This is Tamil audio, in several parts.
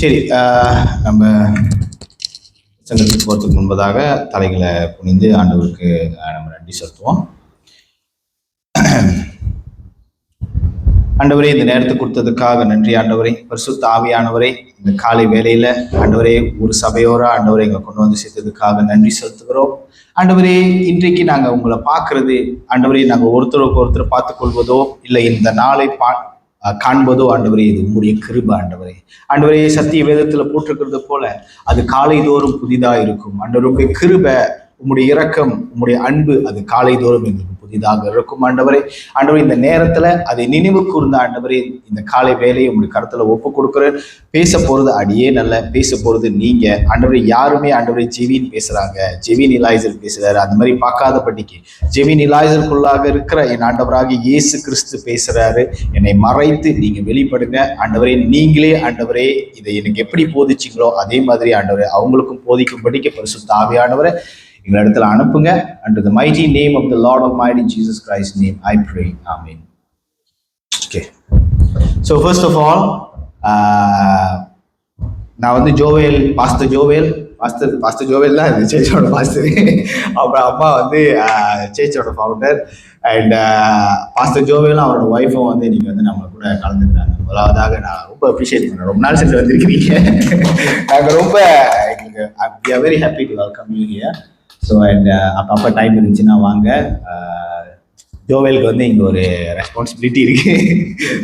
சரி, நம்ம சங்கத்துக்கு போகிறதுக்கு முன்பதாக தலைகளை குனிந்து ஆண்டவருக்கு நம்ம நன்றி செலுத்துவோம். ஆண்டவரே, இந்த நேரத்தை கொடுத்ததுக்காக நன்றி ஆண்டவரே. பரிசுத்த ஆவியானவரே, இந்த காலை வேளையில ஆண்டவரே ஒரு சபையோர ஆண்டவரை எங்களை கொண்டு வந்து சேர்த்ததுக்காக நன்றி செலுத்துகிறோம். ஆண்டவரே, இன்றைக்கு நாங்கள் உங்களை பார்க்கறது ஆண்டவரே, நாங்கள் ஒருத்தருக்கு ஒருத்தர் பார்த்து கொள்வதோ இல்லை இந்த நாளை காண்பதோ ஆண்டவரே, இது உங்களுடைய கிருபை ஆண்டவரே. ஆண்டவரே, சத்திய வேதத்துல போட்டிருக்கிறது போல அது காலை தோறும் புதிதா இருக்கும். ஆண்டவருடைய கிருபை, உங்களுடைய இரக்கம், உங்களுடைய அன்பு அது காலை தோறும் எங்களுக்கு புதிதாக இருக்கும் ஆண்டவரே. ஆண்டவரே, இந்த நேரத்துல அதை நினைவு கூர்ந்த ஆண்டவரே, இந்த காலை வேலையை உங்களுடைய கருத்துல ஒப்பு கொடுக்குறேன். பேச போறது அடியே நல்ல, பேச போறது நீங்க ஆண்டவரே. யாருமே ஆண்டவரே ஜெவின் பேசுறாங்க, ஜெவின் இலாய்சர் பேசுறாரு, அந்த மாதிரி பார்க்காதபடிக்கு ஜெவின் இலாய்சருக்குள்ளாக இருக்கிற என் ஆண்டவராக இயேசு கிறிஸ்து பேசுறாரு. என்னை மறைத்து நீங்க வெளிப்படுங்க ஆண்டவரே. நீங்களே ஆண்டவரே இதை எனக்கு எப்படி போதிச்சிங்களோ அதே மாதிரி ஆண்டவரே அவங்களுக்கும் போதிக்கும்படிக்கு பரிசுத்த ஆவியானவரை எங்க இடத்துல அனுப்புங்க. Under the mighty name of the Lord Almighty Jesus Christ's name I pray. Amen. Okay. So first of all, நான் வந்து ஜோவேல், பாஸ்டர் ஜோவேல் தான் இந்த சேர்ச்சோட பாஸ்டர். அப்புறம் அம்மா வந்து சேர்ச்சோட ஃபவுண்டர். அண்ட் பாஸ்டர் ஜோவேலும் அவரோட ஒய்ஃபும் வந்து இன்னைக்கு வந்து நம்ம கூட கலந்துக்கிறாங்க. முதலாவதாக நான் ரொம்ப அப்ரிஷியேட் பண்ணுறேன். ரொம்ப நாள் சென்று வந்திருக்கிறீங்க. நாங்கள் ரொம்ப எங்களுக்கு we are very happy to welcome you here. So and அப்பப்போ டைம் இருந்துச்சுன்னா வாங்க. ஜோவேலுக்கு வந்து இங்கே ஒரு ரெஸ்பான்சிபிலிட்டி இருக்கு.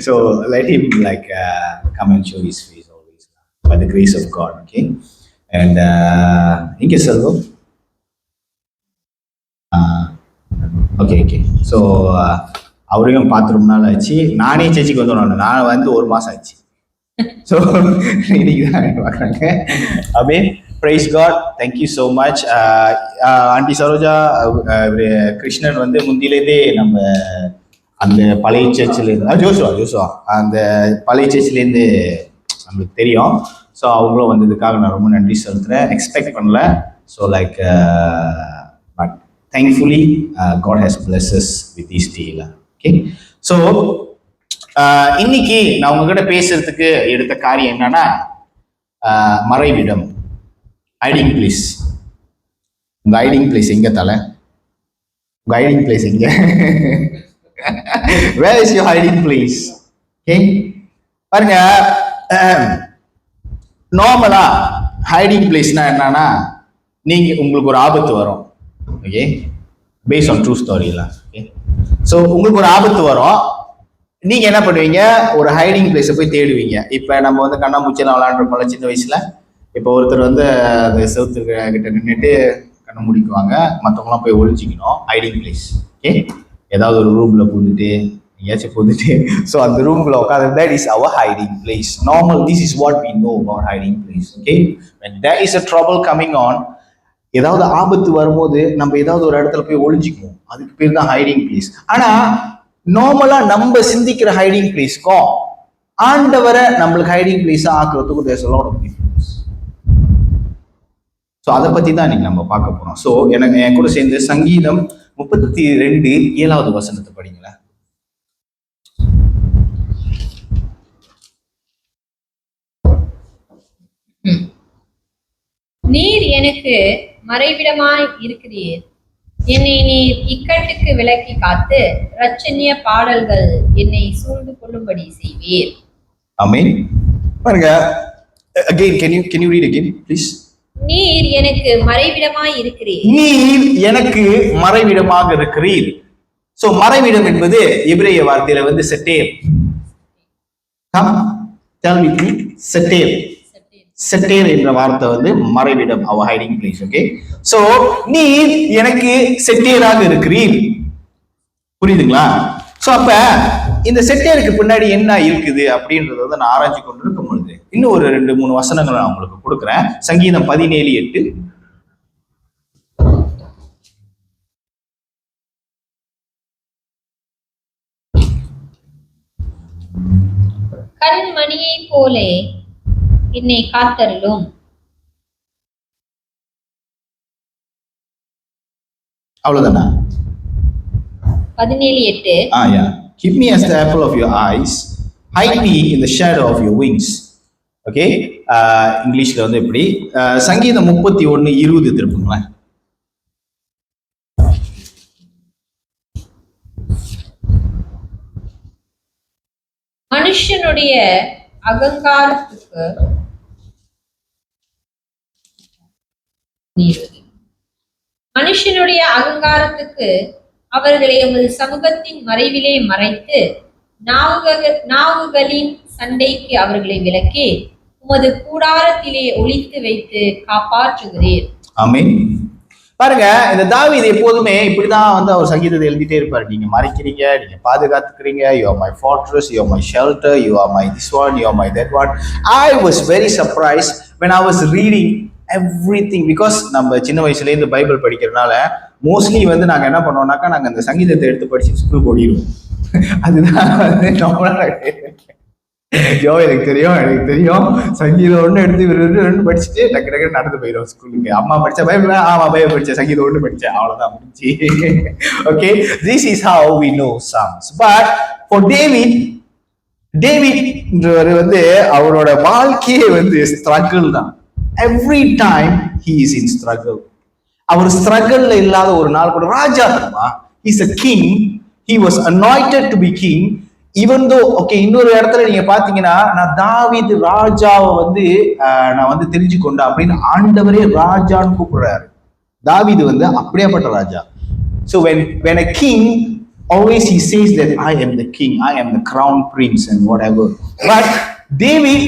So let him like come and show his face always by the grace of God. Okay. And இங்கே செல்வம். ஓகே. ஸோ அவரையும் பார்த்து ரொம்ப நாள் ஆச்சு. நானே சேர்ச்சிக்கு வந்து நான் வந்து 1 மாதம் ஆச்சு. ஸோ இன்னைக்கு தான் பார்க்குறாங்க. அப்படியே praise God, thank you so much. Aunty Saroja, Krishnan வந்து முந்திலேருந்தே நம்ம அந்த பழைய சர்ச்சிலேருந்து ஜோசுவா அந்த பழைய சர்ச்சிலேருந்து நம்மளுக்கு தெரியும். ஸோ அவங்களும் வந்ததுக்காக நான் ரொம்ப நன்றி செலுத்துகிறேன். எக்ஸ்பெக்ட் பண்ணல. So like but thankfully God has blessed us with this deal. Okay. So இன்னைக்கு நான் உங்ககிட்ட பேசுறதுக்கு எடுத்த காரியம் என்னன்னா, மறைவிடம், ஹைடிங் பிளேஸ். உங்க ஹைடிங் பிளேஸ் எங்க தலை? உங்க ஹைடிங் பிளேஸ் எங்க? Where is your hiding place? Okay, பாருங்க. நார்மலா ஹைடிங் பிளேஸ்னா என்னன்னா, உங்களுக்கு ஒரு ஆபத்து வரும். ஓகே, பேஸ்ட் ஆன் ட்ரூ ஸ்டோரிலாம். ஓகே, ஸோ உங்களுக்கு ஒரு ஆபத்து வரும். நீங்க என்ன பண்ணுவீங்க? ஒரு ஹைடிங் பிளேஸை போய் தேடுவீங்க. இப்ப நம்ம வந்து கண்ணாமூச்சியெல்லாம் விளையாண்டுருப்போம்ல சின்ன வயசுல. இப்போ ஒருத்தர் வந்து அந்த செவுத்து கிட்ட நின்றுட்டு கண்ணை முடிக்குவாங்க, மற்றவங்களாம் போய் ஒழிச்சிக்கணும். Hiding place. ஓகே, ஏதாவது ஒரு ரூம்ல பூந்துட்டு எங்கேயாச்சும் பூந்துட்டு ஸோ அந்த ரூம்ல உட்காந்து, that is our hiding place. Normal, this is what we know about hiding place. Okay, when there is a trouble coming on, ஏதாவது ஆபத்து வரும்போது நம்ம ஏதாவது ஒரு இடத்துல போய் ஒழிஞ்சிக்குவோம். அதுக்கு பேர் தான் ஹைடிங் பிளேஸ். ஆனா நார்மலா நம்ம சிந்திக்கிற ஹைடிங் பிளேஸ்க்கும் ஆண்டவரை நம்மளுக்கு ஹைடிங் பிளேஸா ஆக்குறதுக்கும் there's a lot of difference. So அதை பத்தி தான் இன்னைக்கு நம்ம பார்க்க போறோம். ஸோ எனக்கு என் கூட சேர்ந்து சங்கீதம் 32:7 வசனத்தை படிங்களேன். நீர் எனக்கு மறைவிடமாய் இருக்கிறீர், என்னை நீர் இக்கட்டுக்கு விலக்கி காத்து இரட்சணிய பாடல்கள் என்னை சூழ்ந்து கொள்ளும்படி செய்வீர். ஆமென். பாருங்க, again, can you read again please? நீர் எனக்கு மறைவிடமாய் இருக்கிறீர். நீர் எனக்கு மறைவிடமாக இருக்கிறீர். சோ மறைவிடம் என்பது எபிரேய வார்த்தையில வந்து செட்டேர். Tell me, செட்டேர். செட்டேர் என்ற வார்த்தை வந்து மறைவிடம், our hiding place. Okay, so நீர் எனக்கு செட்டேராக இருக்கிறீர். புரியுதுங்களா? சோ அப்ப இந்த செட்டேருக்கு பின்னாடி என்ன இருக்குது அப்படின்றத வந்து நான் ஆராய்ச்சி கொண்டு இருக்கும் பொழுது இன்னும் ஒரு 2-3 வசனங்களை நான் உங்களுக்கு கொடுக்குறேன். சங்கீதம் 17:8. கண்மணியை போலே என்னை காத்தருளும். அவ்வளவுதானா? 17:8. Keep me as the apple of your eyes, hide me in the shadow of your wings. Okay, இங்கிலீஷ்ல வந்து எப்படி சங்கீதம் 31:20 திருப்புங்களேன். மனுஷனுடைய அகங்காரத்துக்கு மனுஷனுடைய அகங்காரத்துக்கு அவர்களை உமது சமூகத்தின் மறைவிலே மறைத்து நாவுகளின் சண்டைக்கு அவர்களை விலக்கி உமது கூடாரத்திலே ஒளித்து வைத்து காப்பாற்றுகிறீர். ஆமென். பாருங்க, இந்த தாவீது எப்போதுமே இப்படிதான் வந்து அவர் சங்கீதத்தை எழுதிட்டே இருப்பாரு. நீங்க மறைக்கிறீங்க, நீங்க பாதுகாத்துக்கிறீங்க, you are my fortress, you are my shelter, you are my this one, you are my that one. I was very surprise when I was reading everything, because நம்ம சின்ன வயசுல இருந்து பைபிள் படிக்கிறதுனால மோஸ்ட்லி வந்து நாங்க என்ன பண்ணுவோம்னாக்கா, நாங்க அந்த சங்கீதத்தை எடுத்து படிச்சு ஸ்கூல் ஓடிடுவோம். அதுதான் வந்து எனக்கு தெரியும் சங்கீதம் ஒண்ணு எடுத்து ரெண்டு படிச்சுட்டு டக்கு டக்கு நடந்து போயிடும் ஸ்கூலுக்கு. அம்மா படிச்ச பைபிள், ஆமா பைபிள் படிச்சேன், சங்கீதம் ஒண்ணு படிச்சேன், அவ்வளவுதான் முடிஞ்சு. Okay, this is how we know songs. But for David வந்து அவரோட வாழ்க்கையே வந்து ஸ்ட்ரகிள் தான். Every time he is in struggle. அவர் ஸ்ட்ரகிள்ல இல்லாத ஒரு நாள் கூட. ராஜா தெரியுமா, is a king, he was anointed to be king. Even though okay, இன்னொரு இடத்துல நீங்க பாத்தீங்கன்னா, நான் தாவீது ராஜாவை வந்து நான் வந்து தெரிஞ்சுக்கொண்டேன் அப்படின்னு ஆண்டவரே ராஜான்னு கூப்பிடுறாரு. தாவீது வந்து அப்படியேப்பட்ட ராஜா. So when a king, always he says that I am the king, I am the crown prince and whatever. But David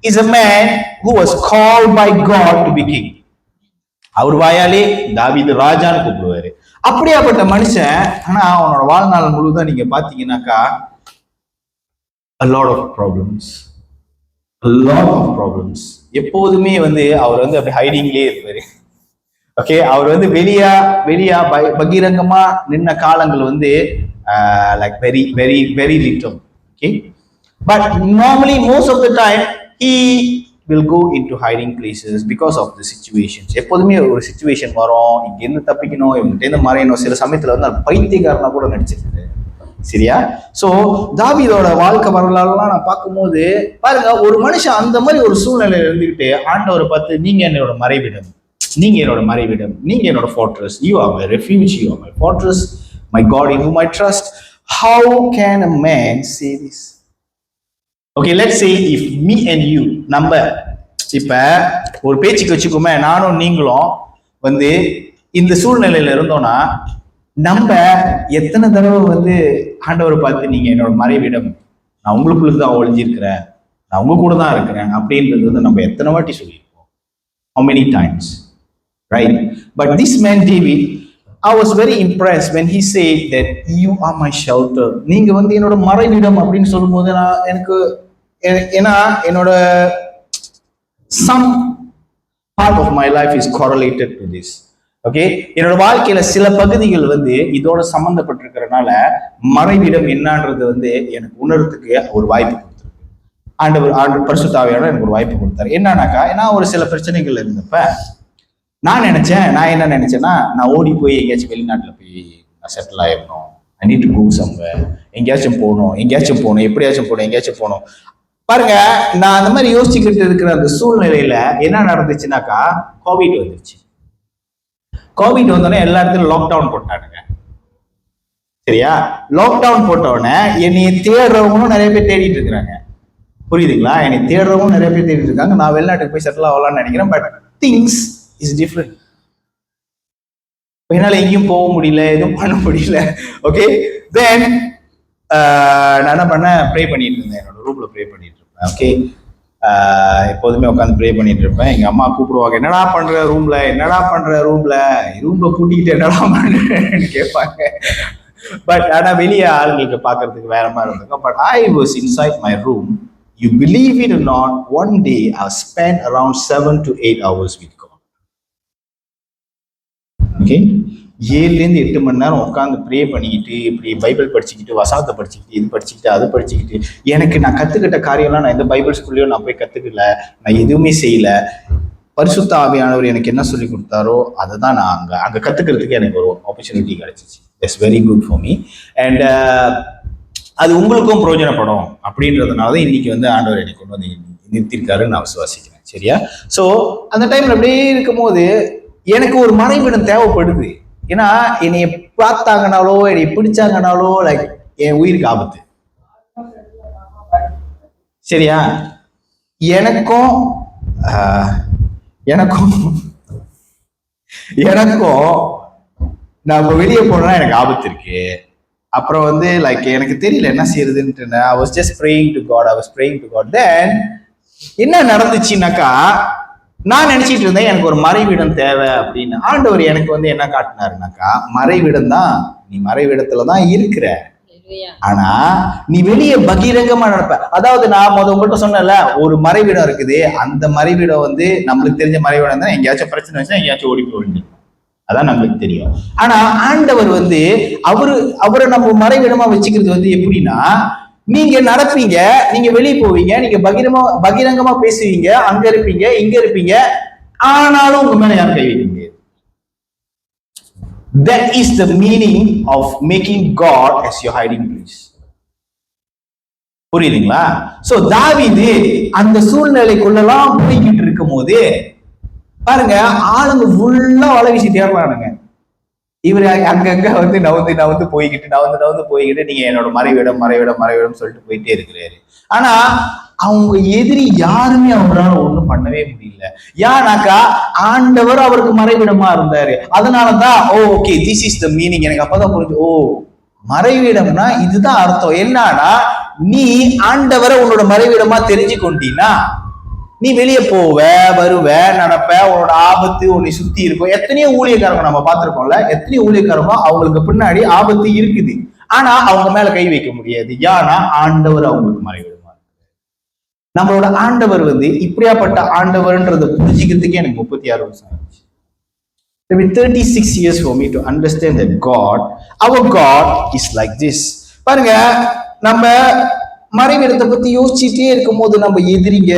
is a man who was called by God to be king. அவர் வாயாலே தாவீது ராஜான்னு கூப்பிடுவாரு. அப்படியாப்பட்ட மனுஷன், ஆனா அவனோட வாழ்நாள் முழுவதும் நீங்க பாத்தீங்கன்னாக்கா a lot of problems. எப்போதுமே வந்து அவர் வந்து அப்படி ஹைடிங்லேயே இருப்பாரு. ஓகே, அவர் வந்து வெளியா பகிரங்கமா நின்ன காலங்கள் வந்து like very little. Okay, but normally most of the time he will go into hiding places because of the situations. எப்போதுமே ஒரு சிச்சுவேஷன் வரும், இங்க இருந்து தப்பிக்கணும், இவங்கிட்ட இருந்து மறையணும். சில சமயத்துல வந்து பைத்தியக்காரனா கூட நடிச்சிருக்கு. சரியா? சோ தாவீதோட வாழ்க்கை வரலாறுலாம் நான் பார்க்கும்போது பாருங்க, ஒரு மனுஷன் அந்த மாதிரி ஒரு சூழ்நிலையில இருந்துகிட்டு ஆண்டவரை பார்த்து, நீங்க என்னோட மறைவிடம், நீங்க என்னோட fortress, you are my refuge, you are my fortress, my God in whom I trust. How can a man say this? Okay, let's say if me and you, நம்ம இப்ப ஒரு பேச்சுக்கு வச்சுக்கோமே, நானும் நீங்களும் வந்து இந்த சூழ்நிலையில இருந்தோம்னா, நம்ம எத்தனை தடவை வந்து ஆண்டவரை பார்த்து, நீங்க என்னோட மறைவிடம், நான் உங்களுக்குள்ள தான் ஒளிஞ்சிருக்கிறேன், நான் உங்க கூட தான் இருக்கிறேன் அப்படின்றது வந்து நம்ம எத்தனை வாட்டி சொல்லியிருப்போம்? How many times, right? But this man David, I was very impressed when he said that you are my shelter. நீங்க வந்து என்னோட மறைவிடம் அப்படின்னு சொல்லும்போது நான் எனக்கு ஏன்னா என்னோட some part of my life is correlated to this. Okay, என்னோட வாழ்க்கையில சில பகுதிகள் வந்து இதோட சம்பந்தப்பட்டிருக்கிறதுனால மறைவிடம் என்னன்றது வந்து எனக்கு உணர்றதுக்கு ஒரு வாய்ப்பு கொடுத்துருக்கு. ஆண்டவர் பரிசுத்த ஆவியானவர் எனக்கு ஒரு வாய்ப்பு கொடுத்தாரு. என்னன்னாக்கா, நான் ஒரு சில பிரச்சனைகள் இருந்தப்ப நான் என்ன நினைச்சேன்னா, நான் ஓடி போய் எங்கேயாச்சும் வெளிநாட்டுல போய் நான் செட்டில் ஆயிடணும், I need to go somewhere, எங்கேயாச்சும் போகணும், எங்கேயாச்சும் போகணும். பாருங்க, நான் அந்த மாதிரி யோசிச்சுக்கிட்டு இருக்கிற அந்த சூழ்நிலையில என்ன நடந்துச்சுன்னாக்கா, கோவிட் வந்துருச்சு. கோவிட் வந்தோடனே எல்லா இடத்துலையும் லாக்டவுன் போட்டானுங்க. சரியா? லாக்டவுன் போட்டோடனே என்னைய தேடுறவங்களும் நிறைய பேர் தேடிட்டு இருக்கிறாங்க. புரியுதுங்களா? என்னை தேடுறவங்களும் நிறைய பேர் தேடிட்டு இருக்காங்க. நான் வெளிநாட்டுக்கு போய் செட்டில் ஆகலாம்னு நினைக்கிறேன். But things is different. என்னால எங்கேயும் போக முடியல, எதுவும் பண்ண முடியல. ஓகே, தென் நான் என்ன பண்ணேன், ப்ரே பண்ணிட்டு இருந்தேன். என்னோட ரூம்ல ப்ரே பண்ணிட்டு இருப்பேன். ஓகே, எப்போதுமே உட்காந்து ப்ரே பண்ணிட்டு இருப்பேன். எங்க அம்மா கூப்பிடுவாங்க, என்னடா பண்ற ரூம்ல பூட்டிக்கிட்டு என்னடா பண்றேன்னு கேட்பாங்க. பட் ஆனா வெளியே ஆளுங்களுக்கு பாக்குறதுக்கு வேற மாதிரி இருந்திருக்கும். But I was inside my room. You believe it or not, one day I spent around 7 to 8 hours with God. Okay, 7-8 மணி நேரம் உட்காந்து ப்ரே பண்ணிக்கிட்டு, இப்படி பைபிள் படிச்சுக்கிட்டு, வசனத்தை படிச்சுக்கிட்டு, இது படிச்சுக்கிட்டு, அதை படிச்சுக்கிட்டு, எனக்கு நான் கத்துக்கிட்ட காரியம்லாம் நான் எந்த பைபிள் ஸ்கூல்லையும் நான் போய் கத்துக்கல, நான் எதுவுமே செய்யல. பரிசுத்த ஆவியானவர் எனக்கு என்ன சொல்லி கொடுத்தாரோ அதை தான் நான் அங்க கத்துக்கிறதுக்கு எனக்கு ஒரு ஆப்பர்ச்சுனிட்டி கிடைச்சிச்சு. It's very good for me. And அது உங்களுக்கும் பிரயோஜனப்படும் அப்படின்றதுனால தான் இன்னைக்கு வந்து ஆண்டவர் எனக்கு கொண்டு வந்து நிறுத்திருக்காருன்னு நான் விசுவாசிக்கிறேன். சரியா? ஸோ அந்த டைம்ல அப்படியே இருக்கும்போது எனக்கு ஒரு மறைவிடம் தேவைப்படுது. ஏன்னா என்னைய பார்த்தாங்கனாலோ என்னை பிடிச்சாங்கனாலோ லைக் என் உயிருக்கு ஆபத்து. சரியா? எனக்கும் எனக்கும் நான் இப்போ வெளியே போனா எனக்கு ஆபத்து இருக்கு. அப்புறம் வந்து லைக் எனக்கு தெரியல என்ன செய்யறதுன்ட்டு I was just praying to God. Then என்ன நடந்துச்சுன்னாக்கா, நான் நினைச்சிட்டு இருந்தேன் எனக்கு ஒரு மறைவிடம் தேவை அப்படின்னு. ஆண்டவர் எனக்கு வந்து என்ன காட்டினாருனாக்கா, மறைவிடம் தான், நீ மறைவிடத்துலதான் இருக்கிற, ஆனா நீ வெளியே பகிரங்கமா நடப்ப. அதாவது நான் உங்கள்கிட்ட சொன்னல, ஒரு மறைவிடம் இருக்குது. அந்த மறைவிடம் வந்து நம்மளுக்கு தெரிஞ்ச மறைவிடம் தான். எங்கேயாச்சும் பிரச்சனை வச்சுன்னா எங்கேயாச்சும் ஓடி போய், அதான் நம்மளுக்கு தெரியும். ஆனா ஆண்டவர் வந்து அவரை நம்ம மறைவிடமா வச்சுக்கிறது வந்து எப்படின்னா, நீங்க நடப்பீங்க, நீங்க வெளியே போவீங்க, நீங்க பகிரங்கமா பேசுவீங்க, அங்க இருப்பீங்க, இங்க இருப்பீங்க, ஆனாலும் உங்க மேல யாரும் கை வைக்க முடியாது. That is the meaning of making God as your hiding place. புரியுதுங்களா? சோ தாவீது அந்த சூழ்நிலைக்குள்ளலாம் போய்கிட்டு இருக்கும் போது பாருங்க, ஆளுங்க ஃபுல்லா வலை வீசி தேடுறானுங்க. இவரு அங்கங்க வந்து நவுந்து போய்கிட்டு நீங்க என்னோட மறைவிடம் சொல்லிட்டு போயிட்டே இருக்கிறாரு. ஆனா அவங்க எதிரி யாருமே அவங்களால ஒண்ணும் பண்ணவே முடியல. ஏன்னாக்கா ஆண்டவர் அவருக்கு மறைவிடமா இருந்தாரு. அதனாலதான் okay, this is the meaning. எனக்கு அப்பதான் புரிஞ்சு, மறைவிடம்னா இதுதான் அர்த்தம். என்னன்னா, நீ ஆண்டவரை உன்னோட மறைவிடமா தெரிஞ்சு கொண்டீன்னா நீ வெளியே போவ, வருவ, நடப்ப, உன்னோட ஆபத்து உன்னை சுத்தி இருக்கும். எத்தனையோ ஊழியக்காரங்க நம்ம பார்த்திருக்கோம்ல, எத்தனையோ ஊழியக்காரங்க அவங்களுக்கு பின்னாடி ஆபத்து இருக்குது, ஆனா அவங்க மேல கை வைக்க முடியாது. ஏன்னா ஆண்டவர் அவங்களுக்கு மறைவிடமா இருக்கு. நம்மளோட ஆண்டவர் வந்து இப்படியாப்பட்ட ஆண்டவர்ன்றதை புரிஞ்சுக்கிறதுக்கே எனக்கு 36 வருஷம் ஆயிடுச்சு. 36 years for me to understand that our God is like this. பாருங்க, நம்ம மறைவிடத்தை பத்தி யோசிச்சுட்டே இருக்கும் போது நம்ம எதிரிங்க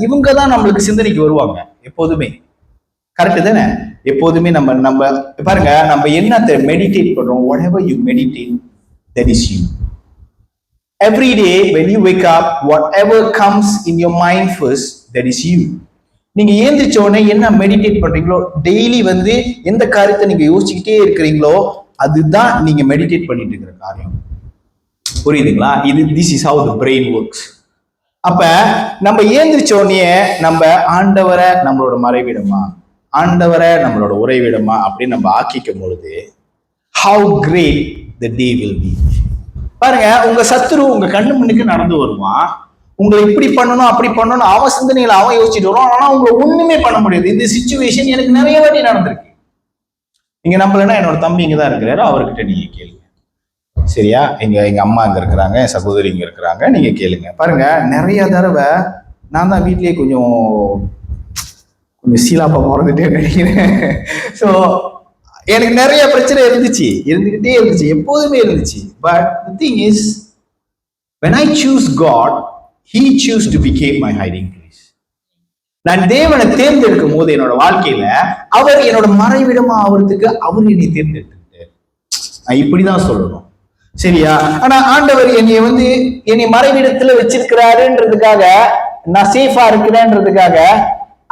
இவங்கதான் நம்மளுக்கு சிந்தனைக்கு வருவாங்க எப்போதுமே. கரெக்ட் தானே? எப்போதுமே நம்ம பாருங்க, நம்ம என்னத்தை மெடிடேட் பண்றோம், whatever you meditate, that is you. Every day when you wake up, whatever comes in your mind first, that is you. நீங்க ஏந்திரிச்ச உடனே என்ன மெடிடேட் பண்றீங்களோ, டெய்லி வந்து எந்த காரியத்தை நீங்க யோசிச்சுக்கிட்டே இருக்கிறீங்களோ அதுதான் நீங்க மெடிடேட் பண்ணிட்டு இருக்கிற காரியம். புரியுதுங்களா? this is how the brain works. அப்ப நம்ம ஏந்திரிச்ச உடனே நம்ம ஆண்டவரை நம்மளோட மறைவிடமா, ஆண்டவரை நம்மளோட உறைவிடமா அப்படின்னு நம்ம ஆக்கிக்கும் பொழுது how great the day will be. பாருங்க, உங்க சத்துரு உங்க கண்ணு முன்னுக்கு நடந்து வருவான், உங்களை இப்படி பண்ணணும் அப்படி பண்ணணும் அவன் சிந்தனையில அவன் யோசிச்சுட்டு வருவான். ஆனா உங்களை ஒண்ணுமே பண்ண முடியாது. இந்த சிச்சுவேஷன் எனக்கு நிறைய வாட்டி நடந்திருக்கு. இங்க நம்மளன்னா என்னோட தம்பி இங்கதான் இருக்கிறாரு, அவர்கிட்ட நீங்க கேளுங்க. சரியா? எங்க அம்மா இங்க இருக்கிறாங்க, என் சகோதரி இங்க இருக்கிறாங்க, நீங்க கேளுங்க. பாருங்க, நிறைய தடவை நான் தான் வீட்லயே கொஞ்சம் சீலாப்பா பிறந்துட்டேன்னு நினைக்கிறேன். ஸோ எனக்கு நிறைய பிரச்சனை இருந்துகிட்டே இருந்துச்சு, எப்போதுமே இருந்துச்சு. But the thing is, when I choose God, He choose to become my hiding place. நான் தேவனை தேர்ந்தெடுக்கும் போது என்னோட வாழ்க்கையில அவர் என்னோட மறைவிடமா ஆவறதுக்கு அவர் என்னை தேர்ந்தெடுத்துட்டார். நான் இப்படிதான் சொல்லணும். சரியா? ஆனா ஆண்டவர் என்னை மறைவிடத்துல வச்சிருக்கிறாருன்றதுக்காக, நான் சேஃபா இருக்கிறேன்றதுக்காக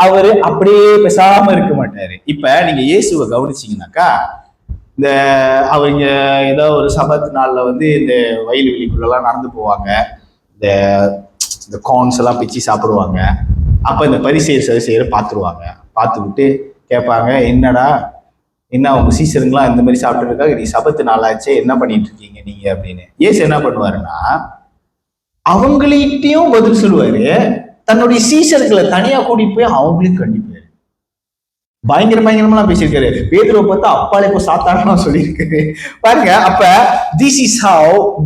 அவரு அப்படியே பேசாம இருக்க மாட்டாரு. இப்ப நீங்க இயேசுவை கவனிச்சீங்கன்னாக்கா, அவங்க ஏதோ ஒரு சபத் நாள்ல வந்து இந்த வயல்வெளிக்குள்ளெல்லாம் நடந்து போவாங்க, இந்த கார்ன்ஸ் எல்லாம் பிச்சு சாப்பிடுவாங்க. அப்ப இந்த பரிசேயர் சதுசேயரை பார்த்துருவாங்க. பார்த்து விட்டு கேட்பாங்க, என்ன உங்க சீசருங்களாம் இந்த மாதிரி சாப்பிட்டு இருக்காங்க, நீ சபத்து நாளாச்சே என்ன பண்ணிட்டு இருக்கீங்க நீங்க அப்படின்னு. இயேசு என்ன பண்ணுவாருன்னா, அவங்கள்ட்டையும் பதில் சொல்லுவாரு, தன்னுடைய சீசர்களை தனியா கூட்டிட்டு போய் அவங்களையும் கண்டிப்பாரு. பயங்கரமா பேசியிருக்காரு. பேதுருவை பார்த்தா அப்பாலே இப்போ சாத்தானா சொல்லியிருக்காரு. பாருங்க, அப்ப this is how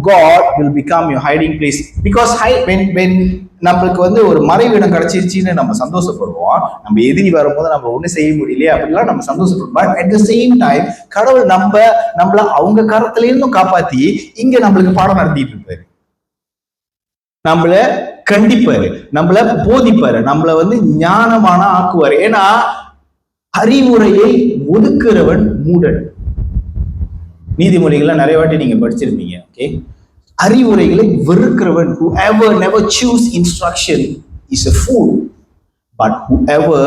God will become your hiding place. Because when நம்மளுக்கு வந்து ஒரு மறைவிடம் கிடைச்சிருச்சுன்னு நம்ம சந்தோஷப்படுவோம். நம்ம எதிரி வரும்போது நம்ம ஒண்ணு செய்ய முடியலையே அப்படிலாம் நம்ம சந்தோஷப்படுவோம். But at the same time கடவுள் நம்மள அவங்க கரத்துல இருந்தும் காப்பாத்தி இங்க நம்மளுக்கு பாடம் நடத்திட்டு இருப்பாரு. நம்மள கண்டிப்பாரு, நம்மள போதிப்பாரு, நம்மள வந்து ஞானமான ஆக்குவாரு. ஏன்னா அறிவுரையை ஒதுக்குறவன் மூடன். நீதிமொழிகள்லாம் நிறைய வாட்டி நீங்க படிச்சிருப்பீங்க. ஓகே, அறிவுரைகளை வெறுக்கிறவன், whoever never choose instruction is a fool, but whoever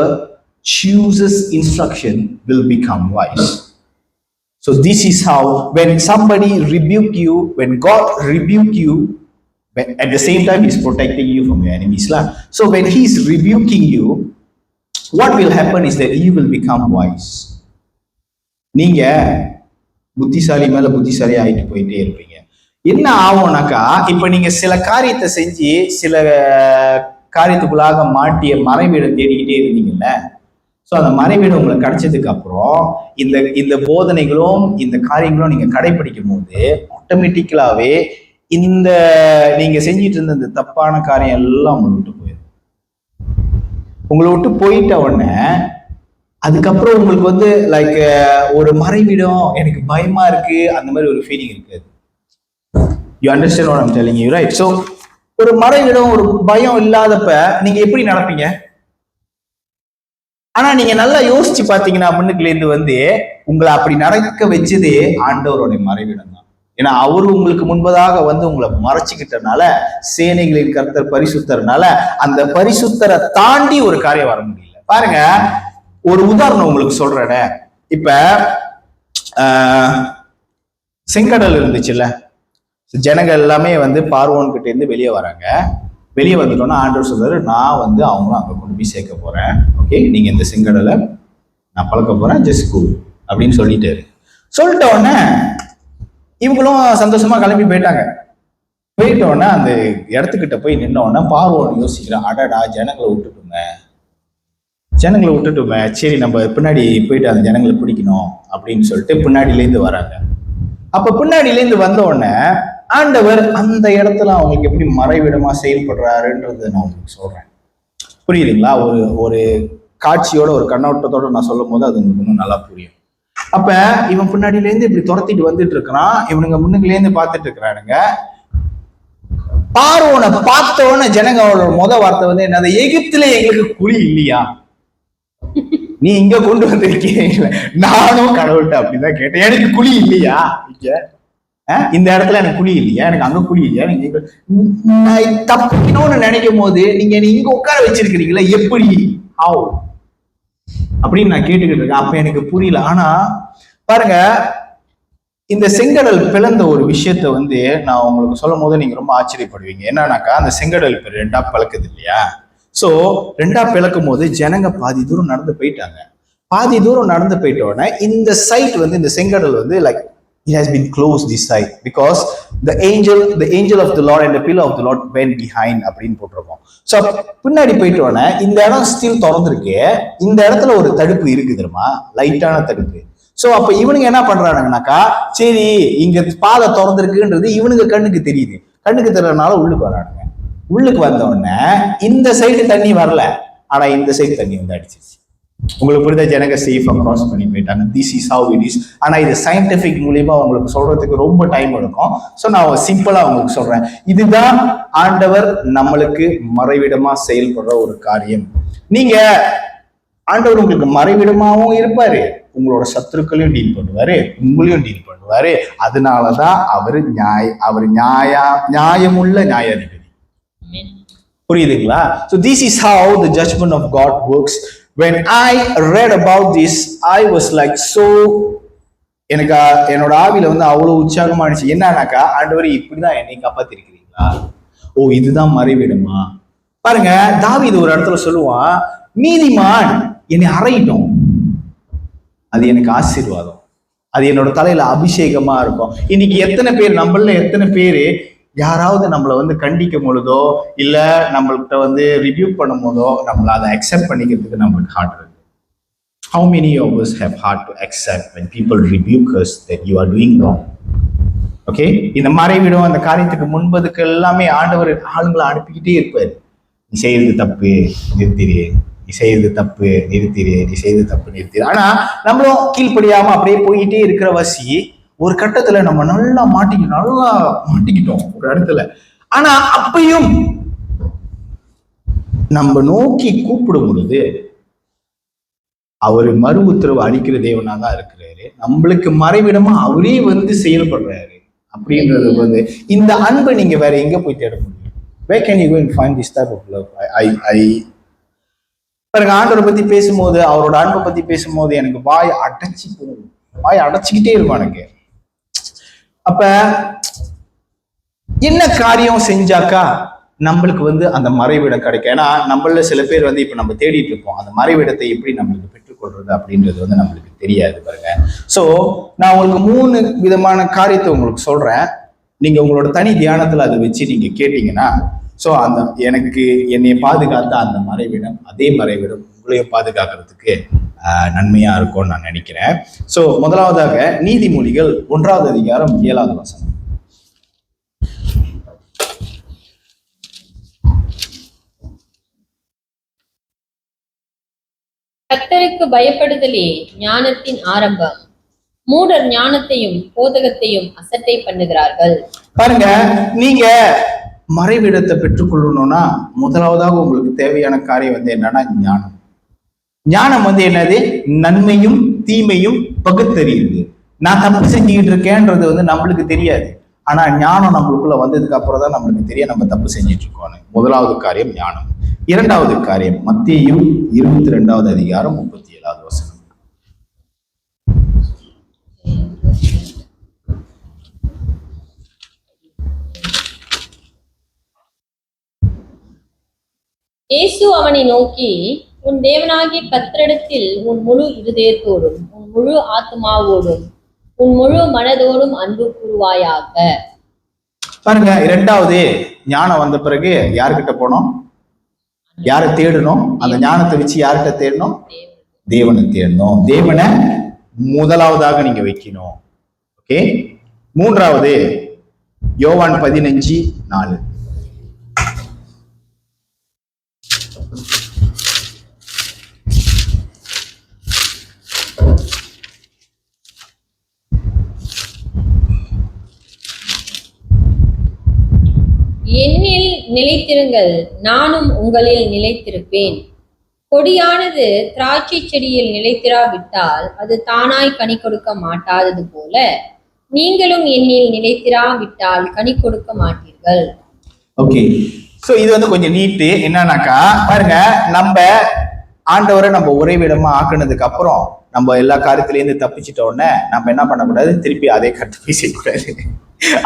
chooses instruction will become wise. So this is how, when somebody rebuke you, when God rebuke you, at the same time he's protecting you from your enemies lah. So when he's rebuking you, what will happen is that you will become wise. நீங்க புத்திசாலி மேல புத்திசாலி ஆயிட்டு போயிட்டே இருப்பீங்க. என்ன ஆகும்னாக்கா, இப்ப நீங்க சில காரியத்தை செஞ்சு சில காரியத்துக்குள்ளாக மாட்டிய மறைவீடை தேடிக்கிட்டே இருந்தீங்கல்ல, ஸோ அந்த மறைவீடு உங்களுக்கு கிடைச்சதுக்கு அப்புறம் இந்த போதனைகளும் இந்த காரியங்களும் நீங்க கடைபிடிக்கும் போது ஆட்டோமேட்டிக்கலாவே இந்த நீங்க செஞ்சிட்டு இருந்த இந்த தப்பான காரியம் எல்லாம் உங்களை விட்டு போயிடும். உங்களை விட்டு போயிட்ட உடனே அதுக்கப்புறம் உங்களுக்கு வந்து லைக் ஒரு மறைவிடம், எனக்கு பயமா இருக்கு, அந்த மாதிரி ஒரு ஃபீலிங் இருக்காது. You understand what I'm telling you, right? So ஒரு மறைவிடம், ஒரு பயம் இல்லாதப்ப நீங்க எப்படி நடப்பீங்க? ஆனா நீங்க நல்லா யோசிச்சு பாத்தீங்கன்னா முன்னுக்குல இருந்து வந்து உங்களை அப்படி நடக்க வச்சதே ஆண்டவருடைய மறைவிடம் தான். ஏன்னா அவரு உங்களுக்கு முன்பதாக வந்து உங்களை மறைச்சுக்கிட்டனால, சேனைகளின் கர்த்தர் பரிசுத்தர்னால அந்த பரிசுத்தரை தாண்டி ஒரு காரியம் வர முடியல. பாருங்க, ஒரு உதாரணம் உங்களுக்கு சொல்றேன். இப்ப செங்கடல் இருந்துச்சுல்ல, ஜனங்கள் எல்லாமே வந்து பார்வோன் கிட்ட இருந்து வெளியே வராங்க. வெளியே வந்துட்டோம்னா ஆண்டவர் சொல்றாரு, நான் வந்து அவங்களும் அங்க கொண்டு போய் சேர்க்க போறேன். ஓகே, நீங்க இந்த செங்கடலை நான் பழக்க போறேன், ஜஸ்ட் கூல் அப்படின்னு சொல்லிட்டாரு. சொல்லிட்ட உடனே இவங்களும் சந்தோஷமா கிளம்பி போயிட்டாங்க. போயிட்ட உடனே அந்த இடத்துக்கிட்ட போய் நின்ன உடனே பார்வோன் யோசிக்கிறான், அடடா ஜனங்களை விட்டுட்டுமே, சரி நம்ம பின்னாடி போயிட்டு அந்த ஜனங்களை பிடிக்கணும் அப்படின்னு சொல்லிட்டு பின்னாடியிலேருந்து வராங்க. அப்ப பின்னாடியிலேருந்து வந்த உடனே ஆண்டவர் அந்த இடத்துல அவங்களுக்கு எப்படி மறைவிடமா செயல்படுறாருன்றது நான் உங்களுக்கு சொல்றேன். புரியுதுங்களா? ஒரு காட்சியோட ஒரு கண்ணோட்டத்தோட நான் சொல்லும் போது அது உங்களுக்கு இன்னும் நல்லா புரியும். அப்ப இவன் பின்னாடியிலேருந்து இப்படி துரத்திட்டு வந்துட்டு இருக்கிறான், இவனுங்க முன்னுக்குலேருந்து பார்த்துட்டு இருக்கிறானுங்க. பார்வோனை பார்த்தோன்னு ஜனங்க அவளோட வார்த்தை வந்து என்னது, எகிப்துல எங்களுக்கு குழி இல்லையா, நீ இங்க கொண்டு வந்திருக்கீங்க, நானும் கடவுள்கிட்ட அப்படிதான் கேட்டேன், எனக்கு குழி இல்லையா, இந்த இடத்துல எனக்கு குழி இல்லையா, எனக்கு அங்க குழி இல்லையா, நீங்க தப்பிக்கணும்னு நினைக்கும் போது நீங்க இங்க உட்கார வச்சிருக்கிறீங்களா, எப்படி ஹவ் அப்படின்னு நான் கேட்டுக்கிட்டு இருக்கேன். அப்ப எனக்கு புரியல. ஆனா பாருங்க, இந்த செங்கடல் பிளந்த ஒரு விஷயத்த வந்து நான் உங்களுக்கு சொல்லும் போது நீங்க ரொம்ப ஆச்சரியப்படுவீங்க. என்னன்னாக்கா, அந்த செங்கடல் இப்ப ரெண்டா பிளக்குது இல்லையா? சோ ரெண்டா பிளக்கும் போது ஜனங்க பாதி தூரம் நடந்து போயிட்டாங்க. பாதி தூரம் நடந்து போயிட்ட உடனே இந்த சைட் வந்து, இந்த செங்கடல் வந்து like it has been closed this side because the angel of the Lord and the pillar of the Lord went behind அப்படின்னு போட்டிருக்கோம். ஸோ பின்னாடி போயிட்டு உடனே இந்த இடம் ஸ்டில் திறந்துருக்கு. இந்த இடத்துல ஒரு தடுப்பு இருக்கு தெரியுமா, லைட்டான தடுப்பு. ஸோ அப்ப இவனுங்க என்ன பண்றானுங்கனாக்கா, சரி இங்க பாதை திறந்துருக்குன்றது இவனுங்க கண்ணுக்கு தெரியுது. கண்ணுக்கு தெரியறதுனால உள்ளுக்கு வரானுங்க. உள்ளுக்கு வந்த உடனே இந்த சைடு தண்ணி வரல, ஆனா இந்த சைடு தண்ணி வந்து அடிச்சிருச்சு. உங்களுக்கு புரியுதா? ஜனங்க சேஃபா கிராஸ் பண்ணி போயிட்டாங்க. This is how it is. ஆனா இது சயின்டிபிக் மூலியமா உங்களுக்கு சொல்றதுக்கு ரொம்ப டைம் எடுக்கும். ஸோ நான் சிம்பிளா உங்களுக்கு சொல்றேன். இதுதான் ஆண்டவர் நம்மளுக்கு மறைவிடமா செயல்படுற ஒரு காரியம். நீங்க ஆண்டவர் உங்களுக்கு மறைவிடமாவும் இருப்பாரு, உங்களோட சத்துருக்களையும் டீல் பண்ணுவாரு, உங்களையும் டீல் பண்ணுவாரு. அதனாலதான் அவர் நியாயமுள்ள நியாயாதிபதி. புரியுதுங்களா? So this is how the judgment of God works. When I read about this, I was like so, எனக்கு என்னோட ஆவியில வந்து அவ்வளவு உற்சாகமா இருந்துச்சு. என்னன்னாக்கா, ஆண்டவர் இப்படிதான் என்னை காப்பாத்திருக்கிறீங்களா? ஓ, இதுதான் மறைவிடமா? பாருங்க, தாவீது ஒரு இடத்துல சொல்லுவான், நீதிமான் என்னை அறையிட்டோம், அது எனக்கு ஆசீர்வாதம், அது என்னோட தலையில அபிஷேகமா இருக்கும். இன்னைக்கு எத்தனை பேர், எத்தனை பேரு யாராவது நம்மளை வந்து கண்டிக்கும் பொழுதோ இல்ல நம்மள்கிட்ட வந்து ரிவ்யூ பண்ணும் போதோ நம்மள அதை அக்செப்ட் பண்ணிக்கிறதுக்கு நம்மளுக்கு ஹார்ட் இருக்கு. How many of us have heart to accept when people rebuke us that you are doing wrong? Okay, இந்த மறைவிடும் அந்த காரியத்துக்கு முன்பதுக்கு எல்லாமே ஆண்டவர் ஆளுங்களை அனுப்பிக்கிட்டே இருப்பாரு. நீ செய்யறது தப்பு, நிறுத்திரு, நீ செய்யறது தப்பு, நிறுத்திரு, நீ செய்யறது தப்பு, நிறுத்திரு. ஆனா நம்மளும் கீழ்ப்படியாம அப்படியே போயிட்டே இருக்கிற வசி ஒரு கட்டத்துல நம்ம நல்லா மாட்டிக்கிட்டோம் ஒரு இடத்துல. ஆனா அப்பையும் நம்ம நோக்கி கூப்பிடும் பொழுது அவரு மறு உத்தரவு அளிக்கிற தேவனா தான் இருக்கிறாரு. நம்மளுக்கு மறைவிடமா அவரே வந்து செயல்படுறாரு. அப்படின்றது வந்து இந்த அன்பை நீங்க வேற எங்க போய் தேட முடியும்? where can you go and find this type of love? I பாருங்க, ஆண்டவரை பத்தி பேசும்போது, அவரோட அன்பை பத்தி பேசும்போது எனக்கு வாய் அடைச்சி போகும், வாய் அடைச்சிக்கிட்டே இருக்கும் எனக்கு. அப்ப என்ன காரியம் செஞ்சாக்கா நம்மளுக்கு அந்த மறைவிடம் கிடைக்கும்? ஏன்னா நம்மள சில பேர் இப்ப நம்ம தேடிட்டு இருப்போம், அந்த மறைவிடத்தை எப்படி நம்மளுக்கு பெற்றுக்கொள்றது அப்படின்றது நம்மளுக்கு தெரியாது பாருங்க. சோ நான் உங்களுக்கு 3 விதமான காரியத்தை உங்களுக்கு சொல்றேன். நீங்க உங்களோட தனி தியானத்துல அதை வச்சு நீங்க கேட்டீங்கன்னா, சோ அந்த எனக்கு என்னை பாதுகாத்த அந்த மறைவிடம், அதே மறைவிடம் உங்களையும் பாதுகாக்கிறதுக்கு நன்மையா இருக்கும்னு நான் நினைக்கிறேன். சோ முதலாவதாக நீதிமொழிகள் 1வது அதிகாரம் 7வது வசனம். கர்த்தருக்கு பயப்படுதலே ஞானத்தின் ஆரம்பம், மூடர் ஞானத்தையும் போதகத்தையும் அசட்டை பண்ணுகிறார்கள். பாருங்க, நீங்க மறைவிடத்தை பெற்றுக்கொள்ளணும்னா முதலாவதாக உங்களுக்கு தேவையான காரியம் என்னன்னா ஞானம். ஞானம் என்னது? நன்மையும் தீமையும் பகுத்தறியுது. நான் தப்பு செஞ்சுக்கிட்டு இருக்கேன்றது நம்மளுக்கு தெரியாது. ஆனா ஞானம் நம்மளுக்குள்ள வந்ததுக்கு அப்புறம் தான் நம்மளுக்கு தெரியும் நம்ம தப்பு செஞ்சுட்டு இருக்கோம். முதலாவது காரியம் ஞானம். 2வது காரியம் மத்தேயு 22வது அதிகாரம் 37வது வசனம். இயேசு அவனை நோக்கி, உன் தேவனாகிய கர்த்தரிடத்தில் உன் முழு இருதயத்தோடும் உன் முழு ஆத்மாவோடும் உன் முழு மனதோடும் அன்பு கூறுவாயாக. பாருங்க, 2வது ஞானம் வந்த பிறகு யார்கிட்ட போனோம்? யாரை தேடணும்? அந்த ஞானத்தை வச்சு யார்கிட்ட தேடணும்? தேவனை தேடணும். தேவனை முதலாவதாக நீங்க வைக்கணும். ஓகே. 3வது யோவான் 15:4. என்னில் நிலைத்திருங்கள், நானும் உங்களில் நிலைத்திருப்பேன். கொடியானது திராட்சை செடியில் நிலைத்திராவிட்டால் அது தானாய் கனி கொடுக்க மாட்டாதது போல, நீங்களும் என்னில் நிலைத்திராவிட்டால் கனி கொடுக்க மாட்டீர்கள். ஓகே. சோ இது கொஞ்சம் நீட்டு. என்னன்னாக்கா பாருங்க, நம்ம ஆண்டவரை நம்ம உறைவிடமா ஆக்குனதுக்கு அப்புறம் நம்ம எல்லா காரியத்திலேருந்து தப்பிச்சிட்ட உடனே நம்ம என்ன பண்ணக்கூடாது? திருப்பி அதே கருத்து பேசக்கூடாது.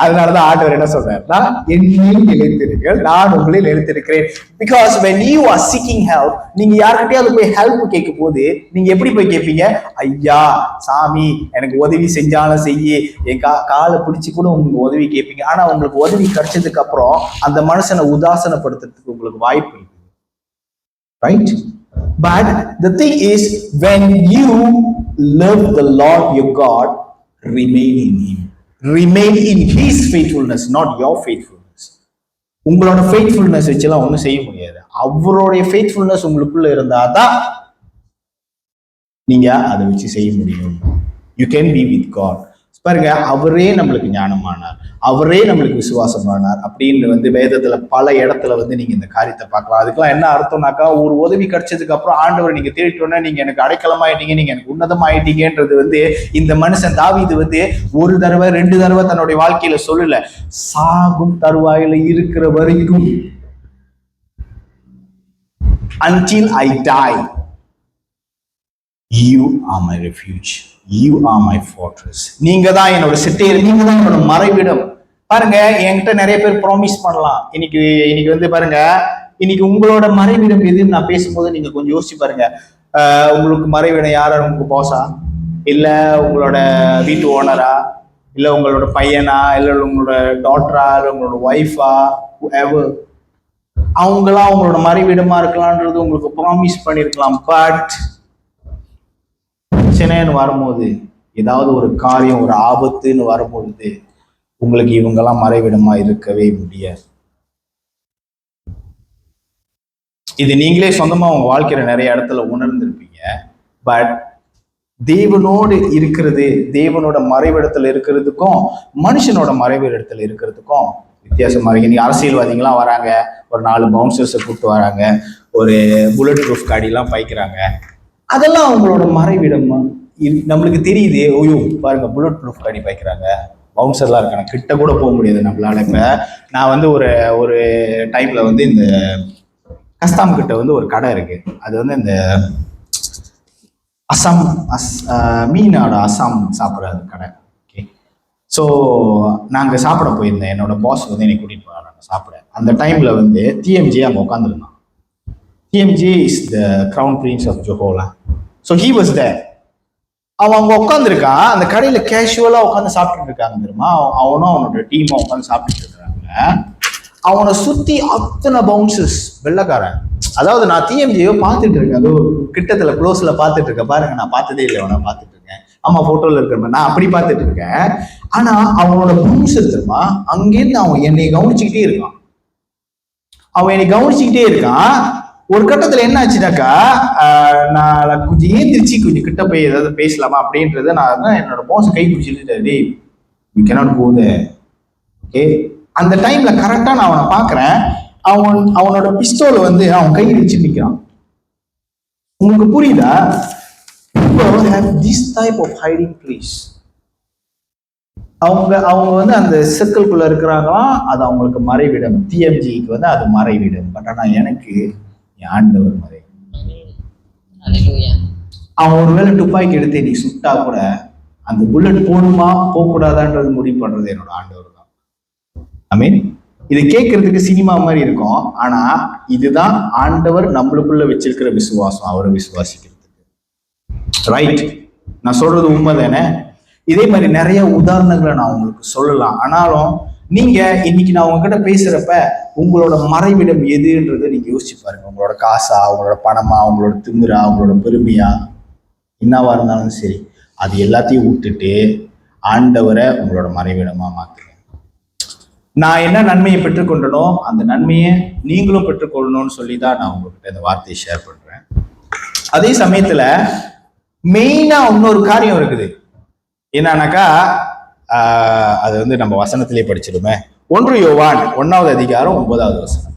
அதனாலதான் ஆண்டவர் என்ன சொல்றாருன்னா, என்னையும் நிலைத்திருங்கள், நான் உங்களை நிலைத்திருக்கிறேன். Because when you are seeking help, நீங்க யார்கிட்டயாவது போய் ஹெல்ப் கேட்கும் போது நீங்க எப்படி போய் கேட்பீங்க? ஐயா சாமி எனக்கு உதவி செஞ்சாலும் செய்ய, என் காலை பிடிச்சு கூட உங்களுக்கு உதவி கேட்பீங்க. ஆனா உங்களுக்கு உதவி கிடைச்சதுக்கு அப்புறம் அந்த மனுஷனை உதாசனப்படுத்துறதுக்கு உங்களுக்கு வாய்ப்பு இருக்கு. Right? But the thing is, when you love the Lord your God, remain in Him. Remain in His faithfulness, not your faithfulness. உங்களோட faithfulness வச்செல்லாம் ஒன்றும் செய்ய முடியாது. அவருடைய faithfulness உங்களுக்குள்ள இருந்தாதான் நீங்க அதை வச்சு செய்ய முடியும். You can be with God. பாருங்க, அவரே நம்மளுக்கு ஞானமானார், அவரே நம்மளுக்கு விசுவாசமானார் அப்படின்னு வேதத்துல பல இடத்துல நீங்க இந்த காரியத்தை பார்க்கலாம். அதுக்கெல்லாம் என்ன அர்த்தம்னாக்கா, ஒரு உதவி கிடைச்சதுக்கு அப்புறம் ஆண்டவர் நீங்க தேடிட்டோன்னா நீங்க எனக்கு அடைக்கலமாயிட்டீங்க, நீங்க எனக்கு உன்னதமாயிட்டீங்கன்றது இந்த மனுஷன் தாவீது 1 தடவை 2 தடவை தன்னுடைய வாழ்க்கையில சொல்லல, சாகும் தருவாயில இருக்கிற வரைக்கும், until I die you are my refuge, you are my fortress. நீங்க தான் என்னோட சிட்டையர், நீங்க தான் என்னோட மறைவிடம். பாருங்க, என்கிட்ட நிறைய பேர் ப்ராமிஸ் பண்ணலாம். இன்னைக்கு பாருங்க, இன்னைக்கு உங்களோட மறைவிடம் எதுன்னு நான் பேசும்போது நீங்க கொஞ்சம் யோசிச்சு பாருங்க. உங்களுக்கு மறைவிடம் யாரா? உங்களுக்கு பாஸா, இல்ல உங்களோட வீட்டு ஓனரா, இல்ல உங்களோட பையனா, இல்ல உங்களோட டாட்டரா, இல்ல உங்களோட ஒய்ஃபா, அவங்களாம் உங்களோட மறைவிடமா இருக்கலாம்ன்றது உங்களுக்கு ப்ராமிஸ் பண்ணிருக்கலாம். பட் பிரச்சனைன்னு வரும்போது, ஏதாவது ஒரு காரியம், ஒரு ஆபத்துன்னு வரும்பொழுது உங்களுக்கு இவங்கெல்லாம் மறைவிடமா இருக்கவே முடியாது. இது நீங்களே சொந்தமா உங்க வாழ்க்கையில நிறைய இடத்துல உணர்ந்திருப்பீங்க. பட் தேவனோடு இருக்கிறது, தேவனோட மறைவிடத்துல இருக்கிறதுக்கும் மனுஷனோட மறைவிடத்துல இருக்கிறதுக்கும் வித்தியாசமா இருக்கு. இன்னைக்கு அரசியல்வாதிகள்லாம் வராங்க, ஒரு 4 பவுன்சர்ஸை கூப்பிட்டு வராங்க, ஒரு புல்லட் ப்ரூஃப் காடிலாம் பைக்கிறாங்க. அதெல்லாம் அவங்களோட மறைவிடமா நம்மளுக்கு தெரியுது. ஓயோ பாருங்க, புல்லட் ப்ரூஃப் காடி பைக்கிறாங்க, பவுன்சர்லாம் இருக்காங்க, கிட்ட கூட போக முடியாது நம்மளால. இப்ப நான் வந்து ஒரு ஒரு டைம்ல வந்து இந்த கஸ்தாம் கிட்ட வந்து ஒரு கடை இருக்கு. அது வந்து இந்த அசாம் மீனோட அசாம் சாப்பிட்ற கடை. ஓகே, ஸோ நாங்கள் சாப்பிட போயிருந்தேன். என்னோட பாஸ் வந்து என்னை கூட்டிட்டு போனாங்க நாங்கள் சாப்பிட. அந்த டைம்ல வந்து டிஎம்ஜி அங்கே உட்காந்துருந்தான். TMG is the crown prince of ஜொஹோலா. So he was there. அவன் அங்கே உட்காந்துருக்கான். அந்த கடையில கேஷுவலா உட்காந்து சாப்பிட்டுட்டு இருக்காங்க தெரியுமா. அவனும் அவனோட டீமும் உட்காந்து சாப்பிட்டுட்டு இருக்காங்க. அவனை சுத்தி அத்தனை பவுன்சஸ், வெள்ளைக்காரன். அதாவது நான் டிஎம்ஜியோ பார்த்துட்டு இருக்கேன், அதோ கிட்டத்துல க்ளோஸ்ல பார்த்துட்டு இருக்கேன். பாருங்க, நான் பார்த்ததே இல்லை, அவனை பார்த்துட்டு இருக்கேன். ஆமா, போட்டோல இருக்கிற நான் அப்படி பார்த்துட்டு இருக்கேன். ஆனா அவனோட பவுன்சர் தெரியுமா, அங்கிருந்து அவன் என்னை கவனிச்சுக்கிட்டே இருக்கான். ஒரு கட்டத்துல என்ன ஆச்சுனாக்கா, நான் கொஞ்சம் ஏந்திரிச்சு கொஞ்சம் கிட்ட போய் ஏதாவது பேசலாமா அப்படின்றத நான் என்னோட பாஸ் கை பிடிச்சிட்டு, you cannot go there. Okay, அந்த டைம்ல கரெக்டா நான் அவனை பாக்குறேன். அவனோட பிஸ்டோல வந்து அவன் கையில் வச்சு நிற்கிறான். உங்களுக்கு புரியுதா? People have this type of hiding place. அவங்க வந்து அந்த சர்க்கிள்குள்ள இருக்கிறாங்களாம், அது அவங்களுக்கு மறைவிடம். டிஎம்ஜிக்கு வந்து அது மறைவிடம். பட் ஆனா எனக்கு என் ஆண்டவர் மறைவிடம். அவன் ஒருவேளை துப்பாக்கி எடுத்து நீ சுட்டா கூட அந்த புல்லட் போகணுமா போகக்கூடாதான்றது முடிவு பண்றது என்னோட ஆண்டவர் தான். ஐ மீன், இது கேட்கறதுக்கு சினிமா மாதிரி இருக்கும். ஆனா இதுதான் ஆண்டவர் நம்மளுக்குள்ள வச்சிருக்கிற விசுவாசம், அவரை விசுவாசிக்கிறதுக்கு. ரைட், நான் சொல்றது உண்மை தானே? இதே மாதிரி நிறைய உதாரணங்களை நான் உங்களுக்கு சொல்லலாம். ஆனாலும் நீங்க இன்னைக்கு நான் உங்ககிட்ட பேசுறப்ப உங்களோட மறைவிடம் எதுன்றதை நீங்க யோசிச்சு பாருங்க. உங்களோட காசா, உங்களோட பணமா, உங்களோட திமிரா, உங்களோட பெருமையா, என்னவா இருந்தாலும் சரி, அது எல்லாத்தையும் விட்டுட்டு ஆண்டவரை உங்களோட மறைவிடமா மாத்துங்க. நான் என்ன நன்மையை பெற்றுக்கொண்டனோ அந்த நன்மையை நீங்களும் பெற்றுக்கொள்ளணும்னு சொல்லி தான் நான் உங்ககிட்ட இந்த வார்த்தையை ஷேர் பண்றேன். அதே சமயத்துல மெயினா இன்னொரு காரியம் இருக்குது. என்னன்னாக்கா, அது வந்து நம்ம வசனத்திலே படிச்சிடுமே. 1 யோவான் 1வது அதிகாரம் 9வது வசனம்.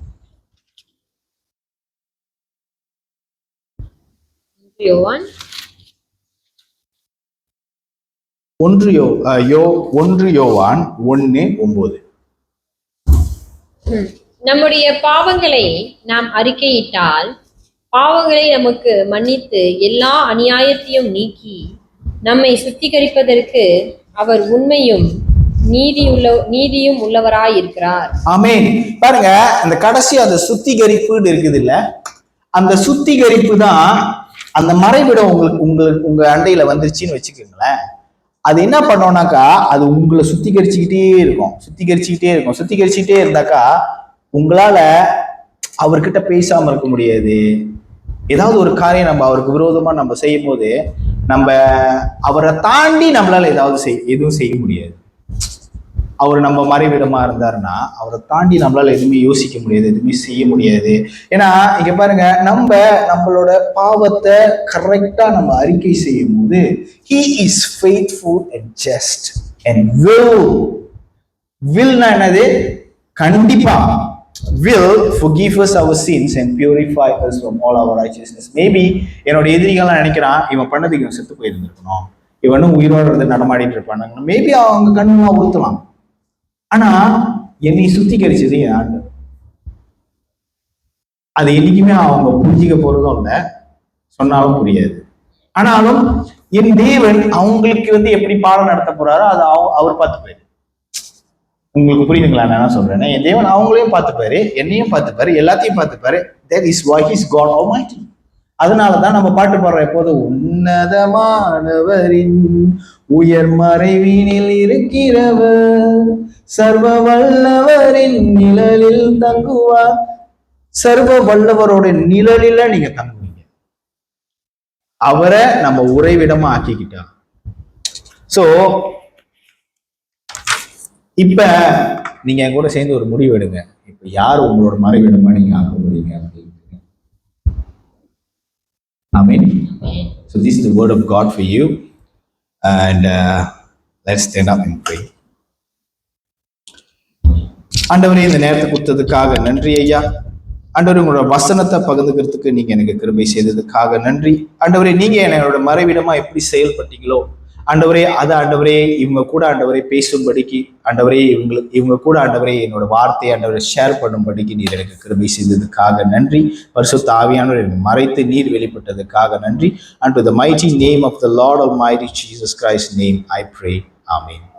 யோவான் 1 யோவான் 1:9. நம்முடைய பாவங்களை நாம் அறிக்கையிட்டால் பாவங்களை நமக்கு மன்னித்து எல்லா அநியாயத்தையும் நீக்கி நம்மை சுத்திகரிப்பதற்கு அவர் உண்மையும் நீதியும் உள்ளவராய் இருக்கிறார். ஆமென். பாருங்க, அந்த கடைசி அந்த சுத்திகரிப்புன்னு இருக்குது இல்ல, அந்த சுத்திகரிப்பு தான் அந்த மறைவிடம் உங்க அண்டையில வந்துருச்சுன்னு வச்சுக்கோங்களேன். அது என்ன பண்ணோம்னாக்கா, அது உங்களை சுத்திகரிச்சுக்கிட்டே இருந்தாக்கா உங்களால அவர்கிட்ட பேசாம இருக்க முடியாது. ஏதாவது ஒரு காரியம் நம்ம அவருக்கு விரோதமா நம்ம செய்யும் போது நம்ம அவரை தாண்டி நம்மளால எதுவும் செய்ய முடியாது. அவர் நம்ம மறைவிடமா இருந்தாருன்னா அவரை தாண்டி நம்மளால எதுவுமே யோசிக்க முடியாது, எதுவுமே செய்ய முடியாது. ஏன்னா இங்க பாருங்க, நம்மளோட பாவத்தை கரெக்டா நம்ம அறிக்கை செய்யும் போது he is faithful and just and will என்னது, கண்டிப்பா will forgive us our sins and purify us from all our righteousness. Maybe என்னோட எதிரிகள்லாம் நினைக்கிறான், இவன் பண்ணதுக்கு இவன் செத்து போயிருந்திருக்கணும், இவனும் உயிரோடு இருந்து நடமாடிட்டு இருப்பானுங்க. மேபி அவங்க கண்ணுமா ஊத்தலாம். ஆனா என்னை சுத்திகரிச்சது என் ஆண்டு. அது என்னைக்குமே அவங்க புரிஞ்சிக்க போறதும் இல்லை, சொன்னாலும் புரியாது. ஆனாலும் என் தேவன் அவங்களுக்கு வந்து எப்படி பாடம் நடத்த போறாரோ அதை அவர் பார்த்துப்பாரு. உங்களுக்கு புரியுதுங்களா நான் என்ன சொல்றேன்னா? என் தேவன் அவங்களையும் பார்த்துப்பாரு, என்னையும் பார்த்துப்பாரு, எல்லாத்தையும் பார்த்துப்பாரு. That is why he is God Almighty. அதனாலதான் நம்ம பாட்டு பாடுற எப்போது, உன்னதமானவரின் உயர் மறைவினில் இருக்கிறவர் சர்வ வல்லவரின் நிழலில் தங்குவார். சர்வ வல்லவரோட நிழலில நீங்க தங்குவீங்க, அவரை நம்ம உறைவிடமா ஆக்கிக்கிட்டா. சோ இப்ப நீங்க என் கூட சேர்ந்து ஒரு முடிவு எடுங்க. இப்ப யார் உங்களோட மறைவிடமா நீங்க ஆக்க முடியுங்க அப்படின்னு. Amen. So this is the word of God for you, and let's stand up and pray. ஆண்டவரே, இந்த நேரத்தை கொடுத்ததுக்காக நன்றி ஐயா. ஆண்டவரே, உங்களோட வசனத்தை பகிர்ந்துக்கிறதுக்கு நீங்க எனக்கு கிருபை செய்ததுக்காக நன்றி. ஆண்டவரே, நீங்க என்னோட மறைவிடமா எப்படி செயல்பட்டீங்களோ ஆண்டவரே அது ஆண்டவரே இவங்க கூட ஆண்டவரே பேசும்படிக்கு ஆண்டவரே இவங்க கூட ஆண்டவரே என்னோட வார்த்தையை ஆண்டவரை ஷேர் பண்ணும்படிக்கு நீர் எனக்கு கிருபை செய்ததுக்காக நன்றி. பரிசுத்த ஆவியானவர் என்னை மறைத்து நீர் வெளிப்பட்டதுக்காக நன்றி. And to the mighty name of the Lord Almighty Jesus Christ's name I pray. Amen.